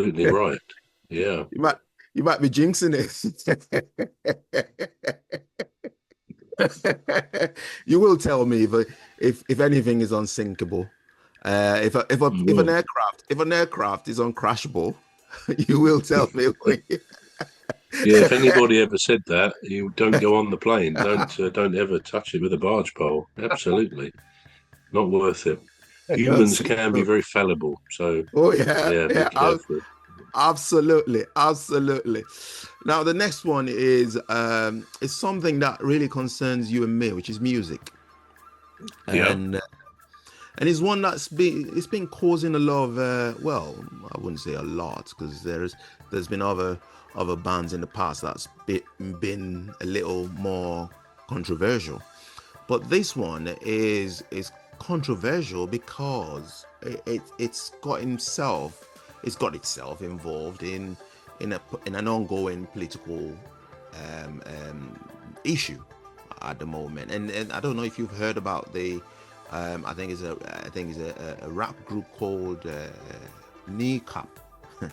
absolutely right. Yeah. You might you might be jinxing it. You will tell me if anything is unsinkable. If Well, if an aircraft is uncrashable, you will tell me. yeah, if anybody ever said that, you don't go on the plane. Don't ever touch it with a barge pole. Absolutely. Not worth it. Humans can be Unsinkable. very fallible, so Oh yeah, yeah, be yeah, careful. absolutely, absolutely. Now the next one is something that really concerns you and me, which is music, Yeah. and it's one it's been causing a lot of well, I wouldn't say a lot because there's been other bands in the past been a little more controversial, but this one is controversial because it's got itself involved in an ongoing political issue at the moment. And I don't know if you've heard about I think it's a rap group called Kneecap. Have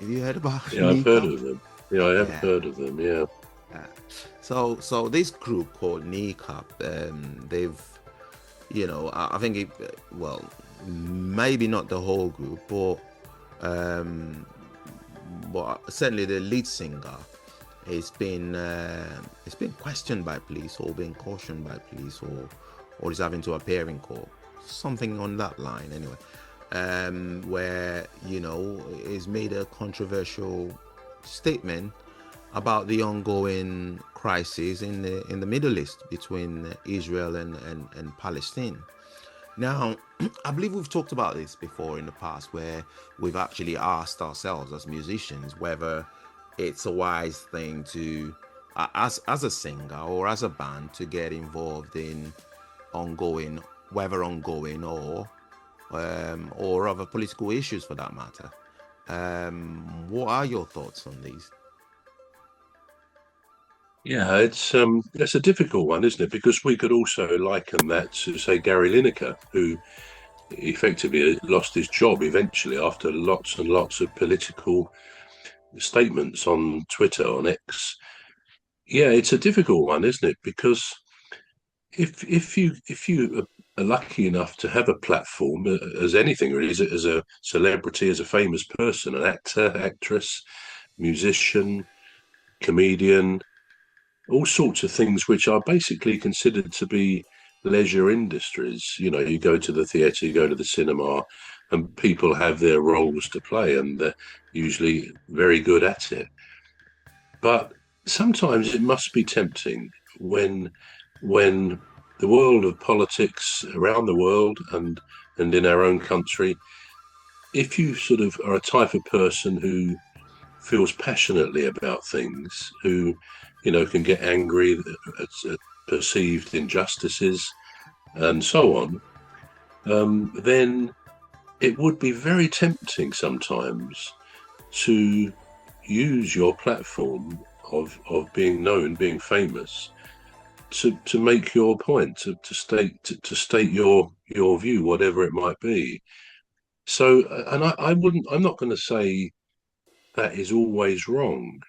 you heard about Yeah, I've heard Kneecap? of them. Yeah, I have Yeah. heard of them. Yeah. So this group called Kneecap, they've I think well, maybe not the whole group, um, but certainly the lead singer it's been questioned by police or been cautioned by police or is having to appear in court, something on that line anyway, where is made a controversial statement about the ongoing crisis in the Middle East between Israel and Palestine. Now, I believe we've talked about this before in the past, where we've actually asked ourselves as musicians whether it's a wise thing to, as a singer or as a band, to get involved in ongoing, whether ongoing or other political issues for that matter. What are your thoughts on these? Yeah, it's a difficult one, isn't it? Because we could also liken that to, say, Gary Lineker, who effectively lost his job eventually after lots and lots of political statements on Twitter, on X. Yeah, it's a difficult one, isn't it? Because if you are lucky enough to have a platform as anything really, as a celebrity, as a famous person, an actor, actress, musician, comedian, all sorts of things which are basically considered to be leisure industries. You know, you go to the theatre, you go to the cinema, and people have their roles to play, and they're usually very good at it. But sometimes it must be tempting when the world of politics around the world and in our own country, if you sort of are a type of person who feels passionately about things, who can get angry at perceived injustices and so on, then it would be very tempting sometimes to use your platform of being known, being famous, to make your point, to state your view, whatever it might be. So, and I wouldn't, I'm not going to say that is always wrong,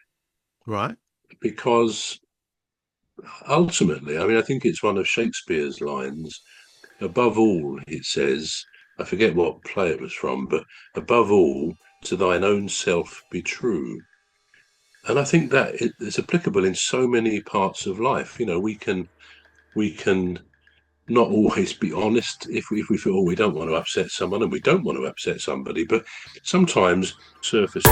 Right. because ultimately, I mean, I think it's one of Shakespeare's lines. Above all, it says, I forget what play it was from, but above all, to thine own self be true. And I think that it's applicable in so many parts of life. You know, we can not always be honest if we feel, oh, we don't want to upset someone, and we don't want to upset somebody, but sometimes surface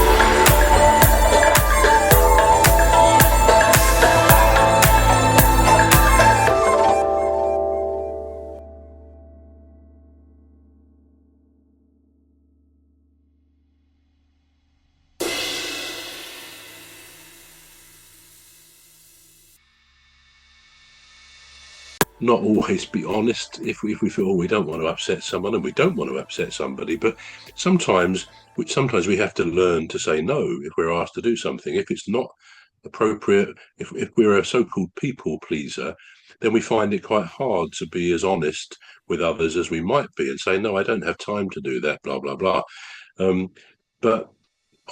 not always be honest if we feel, oh, we don't want to upset someone, and we don't want to upset somebody, but sometimes sometimes we have to learn to say no if we're asked to do something. If it's not appropriate, if we're a so-called people pleaser, then we find it quite hard to be as honest with others as we might be and say, no, I don't have time to do that, blah blah blah. um, But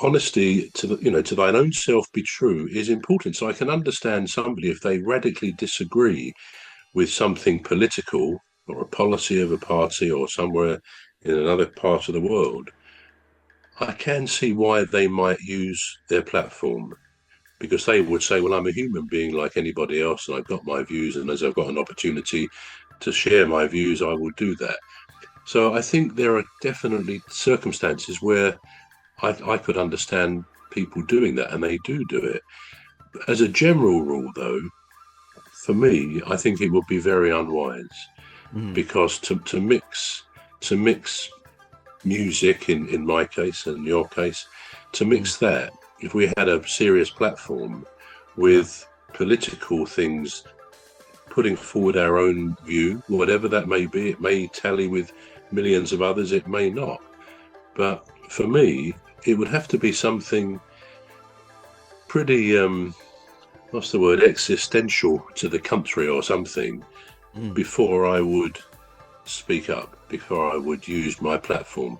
honesty to thine own self be true is important. So I can understand somebody if they radically disagree with something political or a policy of a party or somewhere in another part of the world. I can see why they might use their platform, because they would say, well, I'm a human being like anybody else, and I've got my views, and as I've got an opportunity to share my views, I will do that. So I think there are definitely circumstances where I could understand people doing that, and they do it. As a general rule, though, for me, I think it would be very unwise, because to mix music in my case and your case, to mix that, if we had a serious platform with political things, putting forward our own view, whatever that may be, it may tally with millions of others, it may not. But for me, it would have to be something pretty, what's the word, existential to the country or something, before I would speak up, before I would use my platform.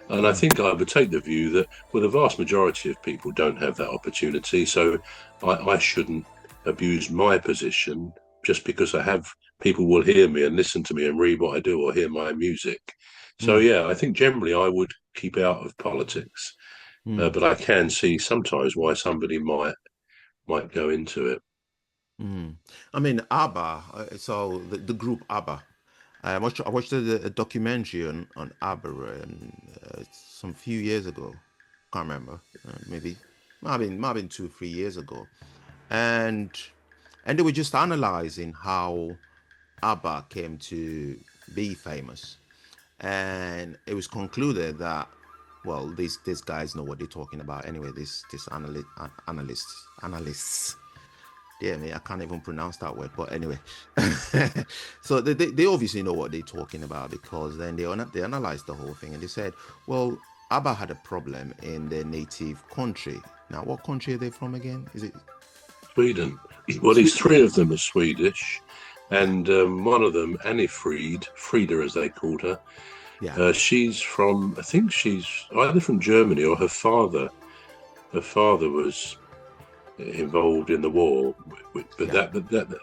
And I think I would take the view that, well, the vast majority of people don't have that opportunity, so I shouldn't abuse my position just because people will hear me and listen to me and read what I do or hear my music. So yeah, I think generally I would keep out of politics, but I can see sometimes why somebody might go into it. I mean, ABBA. So the group ABBA. I watched a documentary on ABBA some few years ago. Can't remember. Maybe might have been 2 3 years ago, and they were just analyzing how ABBA came to be famous, and it was concluded that, well, these guys know what they're talking about anyway. This analysts. Yeah, me, I can't even pronounce that word, but anyway. So they obviously know what they're talking about, because then they analyzed the whole thing, and they said, well, ABBA had a problem in their native country. Now, what country are they from again? Is it Sweden? Well, these three of them are Swedish, and one of them, Annie Frida as they called her, yeah. she's from, I think she's either from Germany, or her father was involved in the war, but Yeah.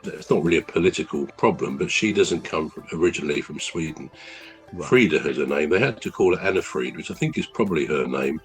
that's not really a political problem. But she doesn't come originally from Sweden. Right. Frida has a name. They had to call her Anna Fried, which I think is probably her name.